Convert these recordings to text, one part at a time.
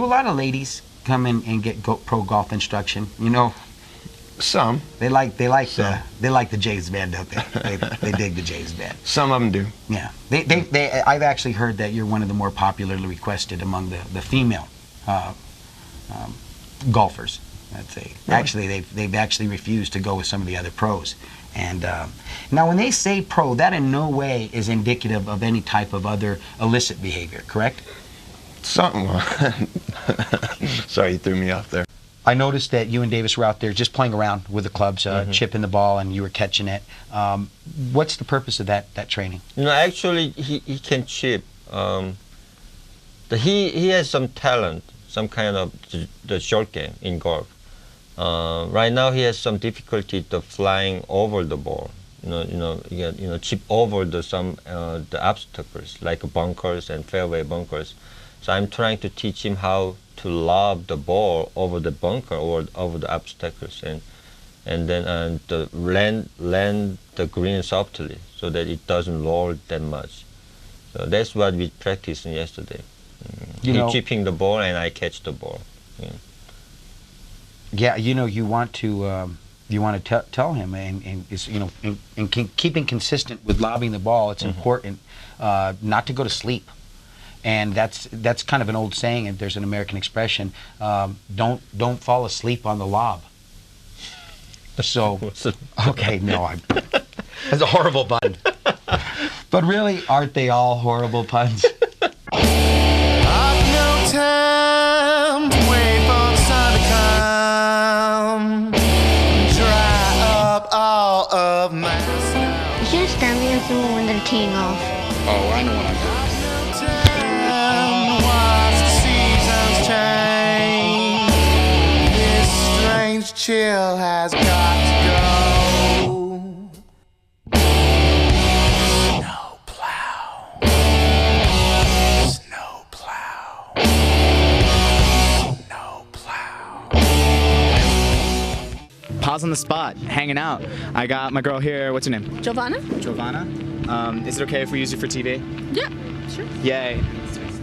A lot of ladies come in and get pro golf instruction. You know, some they like the Jays band, don't they? They dig the Jays band. Some of them do. Yeah, I've actually heard that you're one of the more popularly requested among the female golfers. I'd say. Really? Actually, they've actually refused to go with some of the other pros. And now, when they say pro, that in no way is indicative of any type of other illicit behavior, correct? Something. Sorry, you threw me off there. I noticed that you and Davis were out there just playing around with the clubs, chipping the ball, and you were catching it. What's the purpose of that training? You know, actually, he can chip. He has some talent, some kind of the short game in golf. Right now, he has some difficulty to flying over the ball. Chip over the obstacles like bunkers and fairway bunkers. So I'm trying to teach him how to lob the ball over the bunker or over the obstacles, and then land the green softly so that it doesn't roll that much. So that's what we practiced yesterday. He chipping the ball and I catch the ball. Yeah, you want to tell him, and it's, in keeping consistent with lobbing the ball, it's important not to go to sleep. And that's kind of an old saying, and there's an American expression, don't fall asleep on the lob. So, okay, no, that's a horrible pun. But really, aren't they all horrible puns? I've no time to wait for the sun to come, dry up all of my You should stand against them when they're teeing off. Oh, I know what I'm doing. Chill has got to go. Snow plow. Snow plow. Snow plow. Pause on the spot, hanging out. I got my girl here. What's her name? Giovanna. Giovanna. Is it okay if we use you for TV? Yeah, sure. Yay.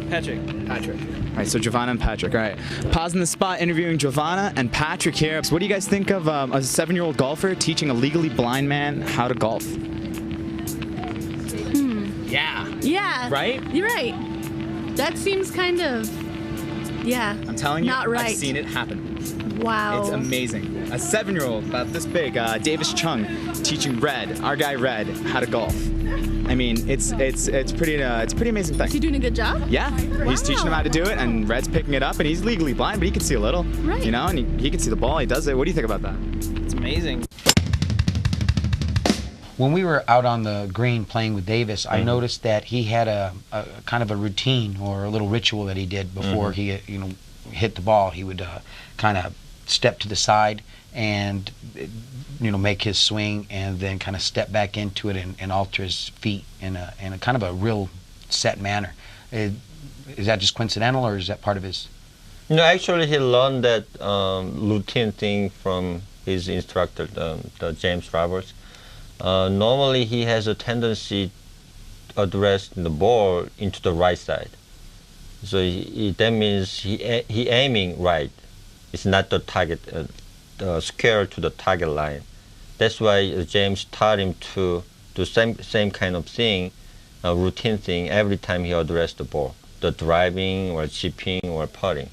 Patrick. All right, so Giovanna and Patrick. All right. Pause on the spot, interviewing Giovanna and Patrick here. So what do you guys think of a 7-year-old golfer teaching a legally blind man how to golf? Yeah. Yeah. Right? You're right. That seems kind of, I'm telling you, not right. I've seen it happen. Wow. It's amazing. A 7-year-old, about this big, Davis Chung, teaching Red, our guy Red, how to golf. I mean, it's pretty amazing thing. Is he doing a good job? Yeah, he's teaching him how to do it, and Red's picking it up, and he's legally blind, but he can see a little. Right. And he can see the ball. He does it. What do you think about that? It's amazing. When we were out on the green playing with Davis, I noticed that he had a kind of a routine or a little ritual that he did before he hit the ball. He would kind of step to the side and make his swing, and then kind of step back into it and alter his feet in a kind of a real set manner. Is that just coincidental, or is that part of his? Actually, he learned that routine thing from his instructor, the James Roberts. Normally, he has a tendency to address the ball into the right side. So that means he aiming right. It's not the target. Square to the target line. That's why James taught him to do same kind of thing, routine thing, every time he addressed the ball, the driving or chipping or putting.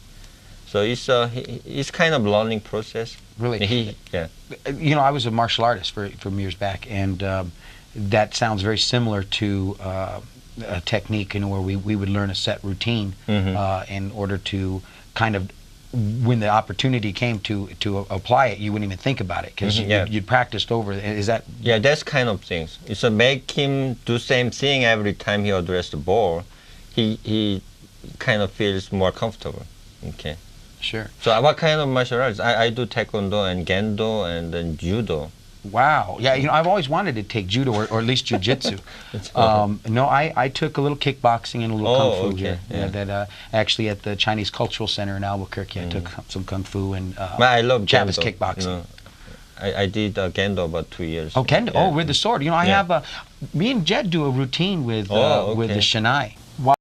So it's kind of learning process. Really? I was a martial artist from years back, and that sounds very similar to a technique, where we would learn a set routine in order to kind of, when the opportunity came to apply it, you wouldn't even think about it, because you'd practiced over. Is that? Yeah, that's kind of things. It's make him do same thing every time he addressed the ball. He kind of feels more comfortable. Okay. Sure. So what kind of martial arts? I do taekwondo and kendo and then judo. Wow. Yeah, I've always wanted to take judo or at least jiu-jitsu. No, I took a little kickboxing and a little kung fu here. That actually at the Chinese Cultural Center in Albuquerque, I took some kung fu and I love Japanese kendo, kickboxing. I did kendo about 2 years. Oh, kendo. Yeah. Oh, with the sword. I have me and Jed do a routine with the Shinai.